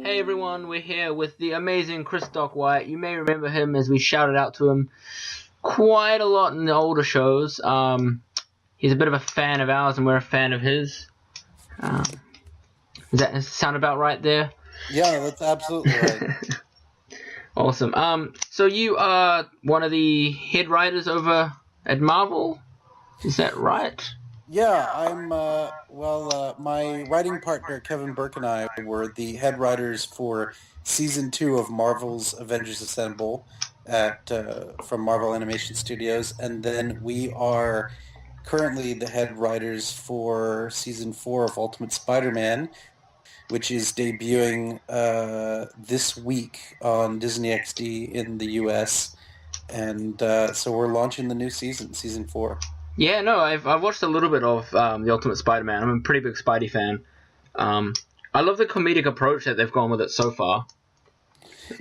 Hey everyone, we're here with the amazing Wyatt. You may remember him as we shouted out to him quite a lot in the older shows. He's a bit of a fan of ours and we're a fan of his. Does that sound about right there? Yeah, that's absolutely right. Awesome. So you are one of the head writers over at Marvel? Is that right? Yeah, I'm, my writing partner, Kevin Burke, and I were the head writers for Season 2 of Marvel's Avengers Assemble from Marvel Animation Studios, and then we are currently the head writers for Season 4 of Ultimate Spider-Man, which is debuting this week on Disney XD in the US, and so we're launching the new season, Season 4. Yeah, no, I've watched a little bit of the Ultimate Spider-Man. I'm a pretty big Spidey fan. I love the comedic approach that they've gone with it so far.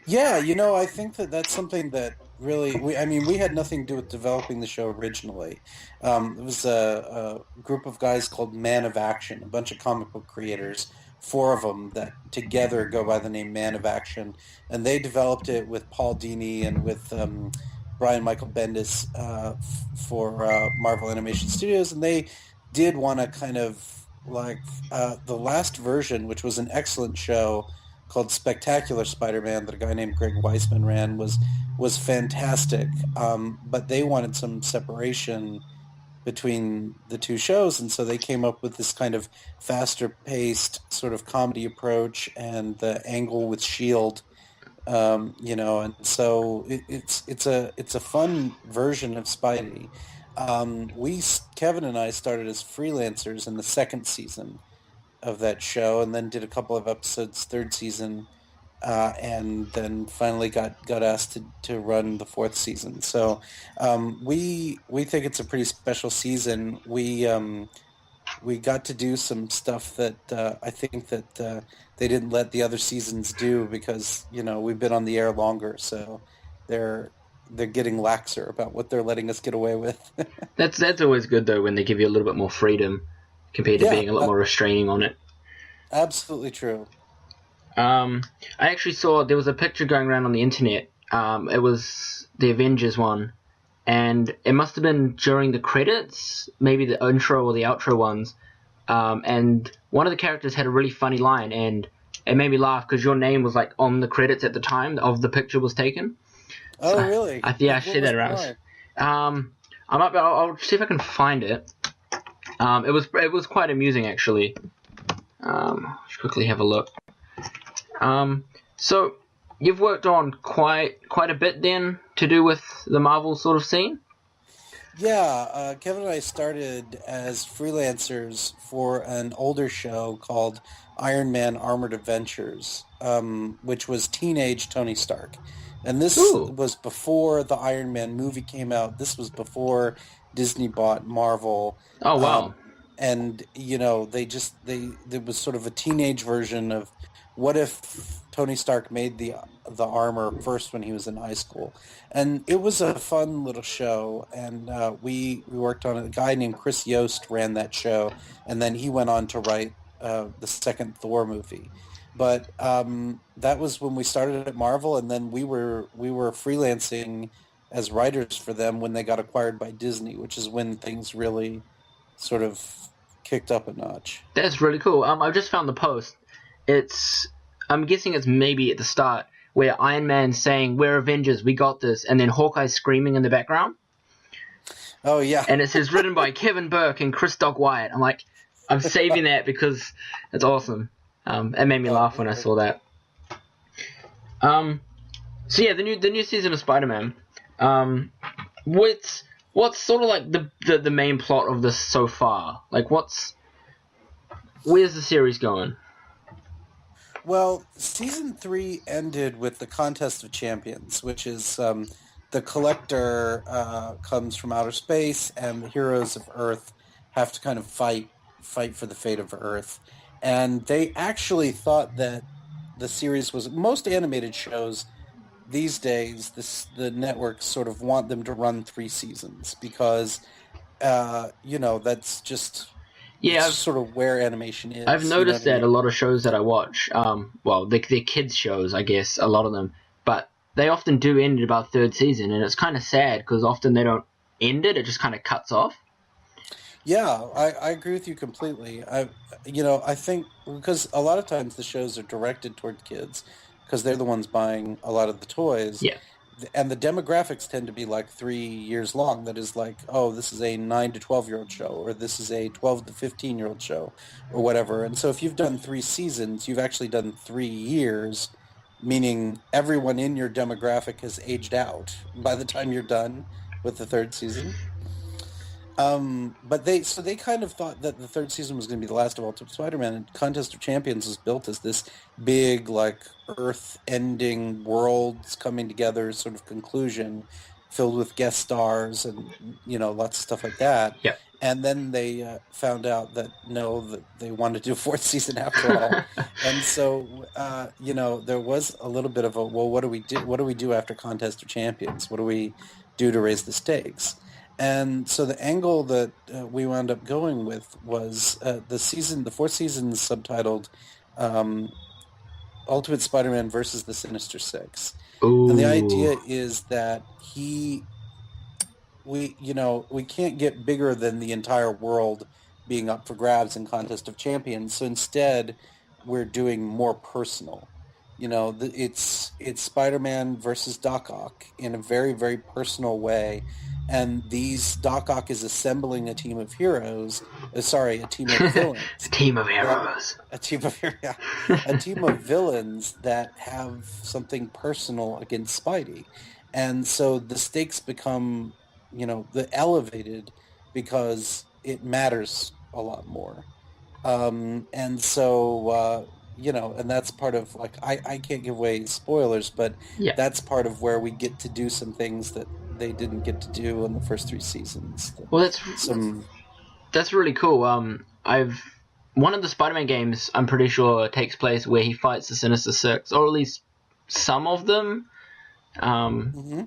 Yeah, I think that's something that really, we had nothing to do with developing the show originally. It was a group of guys called Man of Action, a bunch of comic book creators, four of them that together go by the name Man of Action, and they developed it with Paul Dini and with Brian Michael Bendis for Marvel Animation Studios, and they did want to kind of like the last version, which was an excellent show called Spectacular Spider-Man that a guy named Greg Weisman ran, was fantastic, but they wanted some separation between the two shows, and so they came up with this kind of faster-paced sort of comedy approach and the angle with S.H.I.E.L.D., and so it's a fun version of Spidey. Kevin and I started as freelancers in the second season of that show, and then did a couple of episodes third season, and then finally got asked to run the fourth season. So we think it's a pretty special season. We got to do some stuff that I think that they didn't let the other seasons do because we've been on the air longer, so they're getting laxer about what they're letting us get away with. That's always good though when they give you a little bit more freedom compared to being a lot more restraining on it. Absolutely true. I actually saw there was a picture going around on the internet. It was the Avengers one, and it must have been during the credits, maybe the intro or the outro ones. And one of the characters had a really funny line, and it made me laugh because your name was like on the credits at the time of the picture was taken. Oh, so really? I shared that around. I'll see if I can find it. It was quite amusing actually. Let's quickly have a look. So you've worked on quite a bit then to do with the Marvel sort of scene? Yeah, Kevin and I started as freelancers for an older show called Iron Man Armored Adventures, which was teenage Tony Stark. And this was before the Iron Man movie came out. This was before Disney bought Marvel. Oh, wow. And, there was sort of a teenage version of what if Tony Stark made the armor first when he was in high school. And it was a fun little show, and we worked on it. A guy named Chris Yost ran that show, and then he went on to write the second Thor movie. But that was when we started at Marvel, and then we were freelancing as writers for them when they got acquired by Disney, which is when things really sort of kicked up a notch. That's really cool. I just found the post. I'm guessing it's maybe at the start where Iron Man's saying, "We're Avengers, we got this," and then Hawkeye's screaming in the background. Oh, yeah. And it says written by Kevin Burke and Wyatt. I'm like, I'm saving that because it's awesome. It made me laugh when I saw that. So yeah, the new season of Spider-Man. What's sort of like the main plot of this so far? Like, where's the series going? Well, Season 3 ended with the Contest of Champions, which is the Collector comes from outer space, and the heroes of Earth have to kind of fight for the fate of Earth. And they actually thought that the series was... Most animated shows these days, the networks sort of want them to run 3 seasons because, that's just... Yeah, It's just sort of where animation is. I've you know what noticed I that mean? a lot of shows that I watch, well, they're kids shows, I guess, a lot of them, but they often do end at about third season, and it's kind of sad because often they don't end it; it just kind of cuts off. Yeah, I agree with you completely. I think because a lot of times the shows are directed toward kids because they're the ones buying a lot of the toys, Yeah, and the demographics tend to be like 3 years long. That is like, oh, this is a 9 to 12-year-old show, or this is a 12 to 15-year-old show, or whatever. And so if you've done 3 seasons, you've actually done 3 years, meaning everyone in your demographic has aged out by the time you're done with the third season. But they kind of thought that the third season was going to be the last of Ultimate Spider-Man, and Contest of Champions was built as this big, like, Earth-ending worlds coming together sort of conclusion, filled with guest stars and lots of stuff like that. yeah. And then they found out that no, that they wanted to do a fourth season after all, and so there was a little bit of a, well, what do we do? What do we do after Contest of Champions? What do we do to raise the stakes? And so the angle that we wound up going with was the fourth season is subtitled um, Ultimate Spider-Man versus the Sinister Six. And the Ooh, idea is that we can't get bigger than the entire world being up for grabs in Contest of Champions. So instead, we're doing more personal. It's Spider-Man versus Doc Ock in a very, very personal way. And Doc Ock is assembling a team of heroes, a team of villains. a team of that heroes. a team of yeah, a team of villains that have something personal against Spidey, and so the stakes become, the elevated because it matters a lot more. And so and that's part of, like, I can't give away spoilers, but Yeah. that's part of where we get to do some things that they didn't get to do in the first 3 seasons. Well, Some that's really cool. I've one of the Spider-Man games, I'm pretty sure, takes place where he fights the Sinister Six, or at least some of them. Mhm.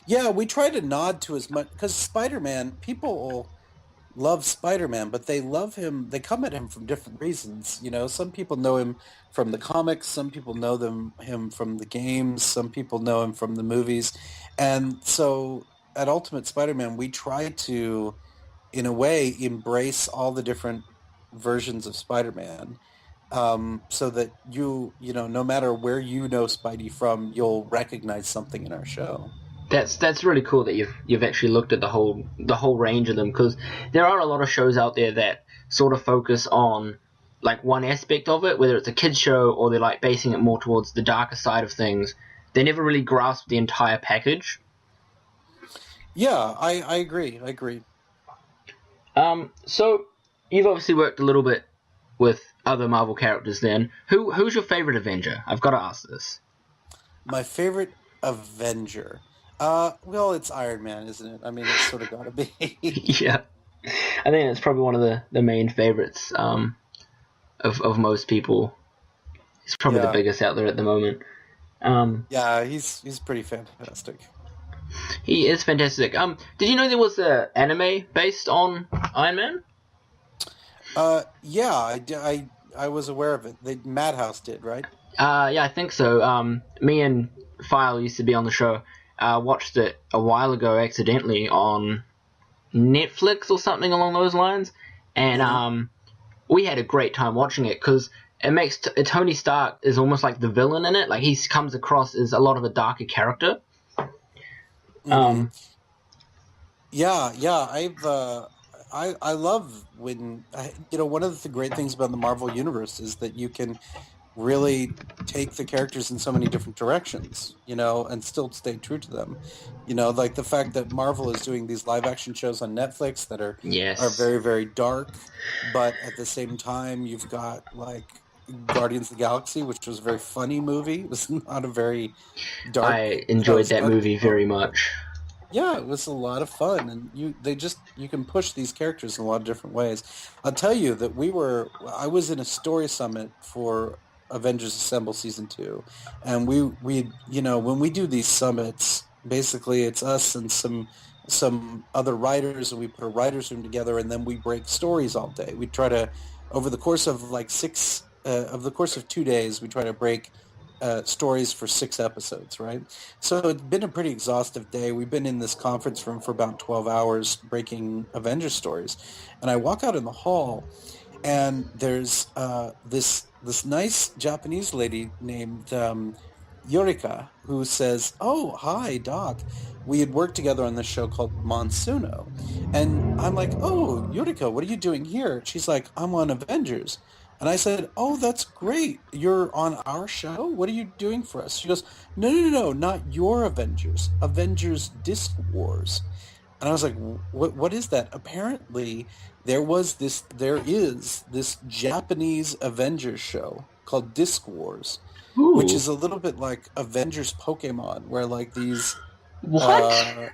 Yeah, we try to nod to as much because Spider-Man, people love Spider-Man, but they love him. They come at him from different reasons. Some people know him from the comics. Some people know him from the games. Some people know him from the movies. And so at Ultimate Spider-Man, we try to, in a way, embrace all the different versions of Spider-Man, so that no matter where Spidey from, you'll recognize something in our show. That's really cool that you've actually looked at the whole range of them, because there are a lot of shows out there that sort of focus on like one aspect of it, whether it's a kids show or they're like basing it more towards the darker side of things. They never really grasp the entire package. Yeah, I agree. I agree. So you've obviously worked a little bit with other Marvel characters. Then who's your favorite Avenger? I've got to ask this. My favorite Avenger. Well, it's Iron Man, isn't it? I mean, it's sort of got to be. Yeah, I think it's probably one of the main favorites of most people. He's probably the Yeah, biggest out there at the moment. yeah, he's pretty fantastic. He is fantastic. Did you know there was an anime based on Iron Man? Yeah, I was aware of it. Madhouse did, right? Yeah, I think so. Me and File used to be on the show. Watched it a while ago accidentally on Netflix or something along those lines, and Mm-hmm. we had a great time watching it because it makes Tony Stark is almost like the villain in it. Like he comes across as a lot of a darker character. Mm-hmm. Um, Yeah, yeah. I love when one of the great things about the Marvel universe is that you can really take the characters in so many different directions, and still stay true to them. Like the fact that Marvel is doing these live action shows on Netflix that are yes, very, very dark, but at the same time you've got like Guardians of the Galaxy, which was a very funny movie. It was not a very dark. I It enjoyed was that dark. movie very much. Yeah, it was a lot of fun, and you can push these characters in a lot of different ways. I'll tell you that I was in a story summit for Avengers Assemble Season 2, and we when we do these summits, basically it's us and some some other writers, and we put a writer's room together, and then we break stories all day. We try to, over the course of like 2 days, we try to break stories for 6 episodes, right? So it's been a pretty exhaustive day. We've been in this conference room for about 12 hours breaking Avengers stories. And I walk out in the hall, and there's this nice Japanese lady named Yorika, who says, "Oh, hi, Doc. We had worked together on this show called Monsuno." And I'm like, "Oh, Yorika, what are you doing here?" She's like, "I'm on Avengers." And I said, "Oh, that's great. You're on our show? What are you doing for us?" She goes, "No, no, no, no, not your Avengers. Avengers Disc Wars." And I was like, what is that? Apparently, there is this Japanese Avengers show called Disc Wars, which Ooh. is a little bit like Avengers Pokemon, where like What?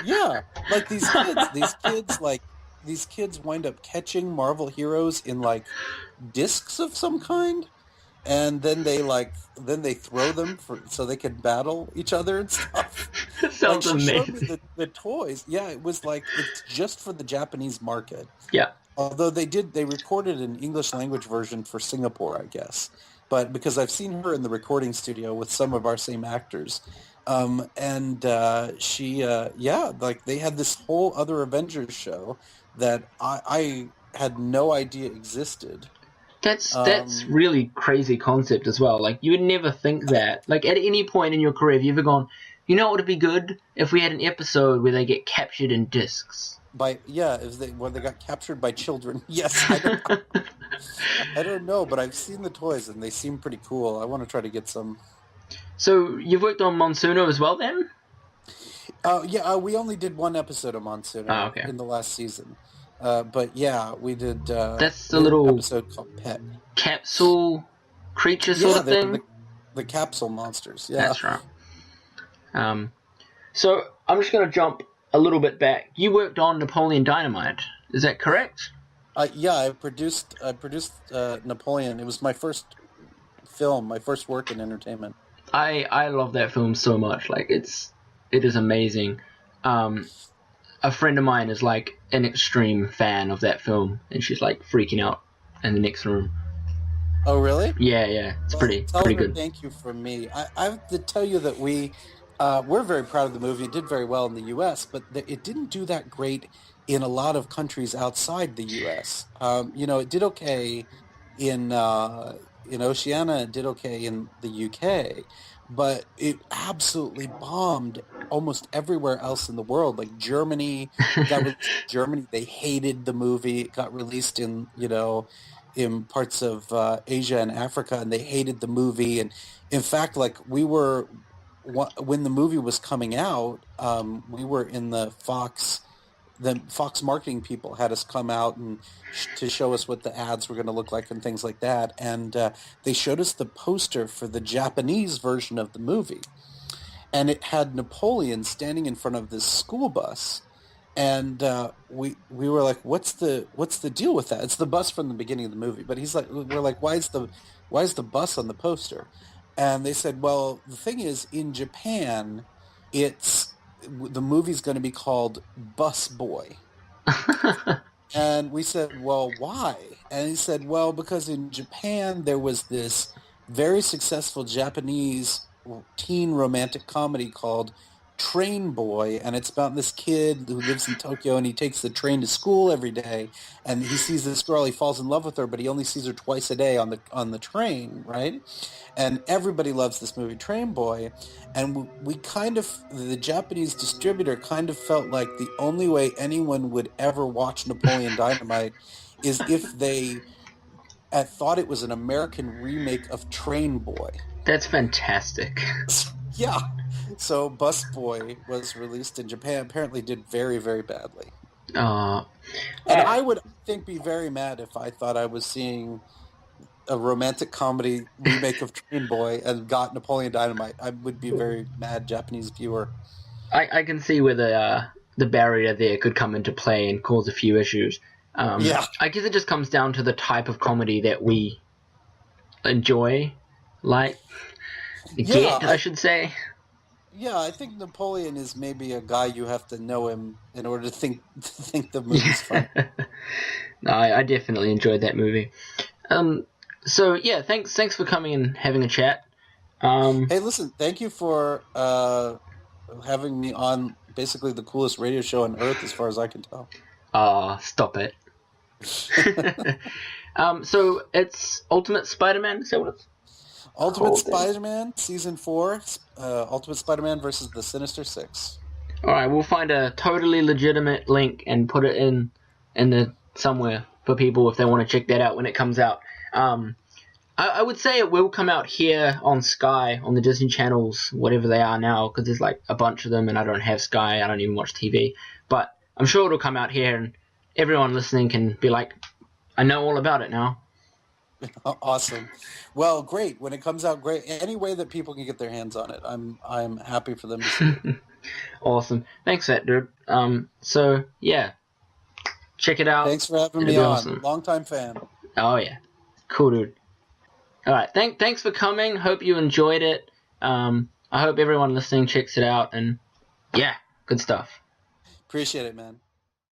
yeah, like these kids wind up catching Marvel heroes in like discs of some kind, and then they throw them so they can battle each other and stuff. That Like sounds she showed me amazing. the toys. Yeah, it was like it's just for the Japanese market. Yeah. Although they recorded an English language version for Singapore, I guess. But because I've seen her in the recording studio with some of our same actors, and yeah, like they had this whole other Avengers show that I had no idea existed. That's Um, really crazy concept as well. Like you would never think that. Like at any point in your career, have you ever gone, you know what would be good if we had an episode where they get captured in discs? if they got captured by children. Yes, I don't know, but I've seen the toys and they seem pretty cool. I want to try to get some. So you've worked on Monsuno as well, then? Yeah, we only did one episode of Oh, Monsuno okay. in the last season. But yeah, we did. That's the We did an little episode called Pet. capsule creature sort Yeah, of they're thing. the capsule monsters. Yeah. That's right. Um, so I'm just going to jump a little bit back. You worked on Napoleon Dynamite. Is that correct? Yeah, I produced Napoleon. It was my first film, my first work in entertainment. I love that film so much. Like it is amazing. Um, a friend of mine is like an extreme fan of that film, and she's like freaking out in the next room. Oh, really? Yeah, it's Well, tell pretty her good. thank you from me. I have to tell you that we're very proud of the movie. It did very well in the U.S., but it didn't do that great in a lot of countries outside the U.S. It did okay in Oceania. It did okay in the U.K., but it absolutely bombed almost everywhere else in the world. Like Germany, it got released in Germany. They hated the movie. It got released in parts of Asia and Africa, and they hated the movie. And in fact, like when the movie was coming out, we were in the Fox marketing people had us come out and to show us what the ads were going to look like and things like that. And they showed us the poster for the Japanese version of the movie, and it had Napoleon standing in front of this school bus. And we were like, what's the deal with that? It's the bus from the beginning of the movie. But we're like, why is the bus on the poster? And they said, well, the thing is, in Japan, the movie's going to be called Bus Boy. And we said, well, why? And he said, well, because in Japan there was this very successful Japanese teen romantic comedy called Train Boy, and it's about this kid who lives in Tokyo, and he takes the train to school every day, and he sees this girl, he falls in love with her, but he only sees her twice a day on the train, right? And everybody loves this movie, Train Boy, and the Japanese distributor kind of felt like the only way anyone would ever watch Napoleon Dynamite is if they thought it was an American remake of Train Boy. That's fantastic. Yeah. So Bus Boy was released in Japan. Apparently did very, very badly. Uh, And I would, I think, be very mad if I thought I was seeing a romantic comedy remake of Train Boy and got Napoleon Dynamite. I would be a very mad Japanese viewer. I can see where the barrier there could come into play and cause a few issues. Yeah. I guess it just comes down to the type of comedy that we enjoy, like Yeah, I should say. Yeah, I think Napoleon is maybe a guy you have to know him in order to think the Yeah. movie's funny. No, I definitely enjoyed that movie. So yeah, thanks for coming and having a chat. Um, Hey, listen, thank you for having me on basically the coolest radio show on earth, as far as I can tell. Stop it. So it's Ultimate Spider-Man. Is that what it's Ultimate called then? Spider-Man Season 4, Ultimate Spider-Man versus the Sinister Six. All right, we'll find a totally legitimate link and put it in the somewhere for people if they want to check that out when it comes out. I would say it will come out here on Sky, on the Disney channels, whatever they are now, because there's like a bunch of them, and I don't have Sky. I don't even watch TV, but I'm sure it'll come out here, and everyone listening can be like, I know all about it now. Awesome. Well, great. When it comes out, great. Any way that people can get their hands on it, I'm happy for them to see it. Awesome. Thanks for that, dude. So yeah, check it out. Thanks for having It'll me be on. awesome. Longtime fan. Oh yeah, cool, dude. All right, thanks for coming. Hope you enjoyed it. I hope everyone listening checks it out, and yeah, good stuff. Appreciate it, man.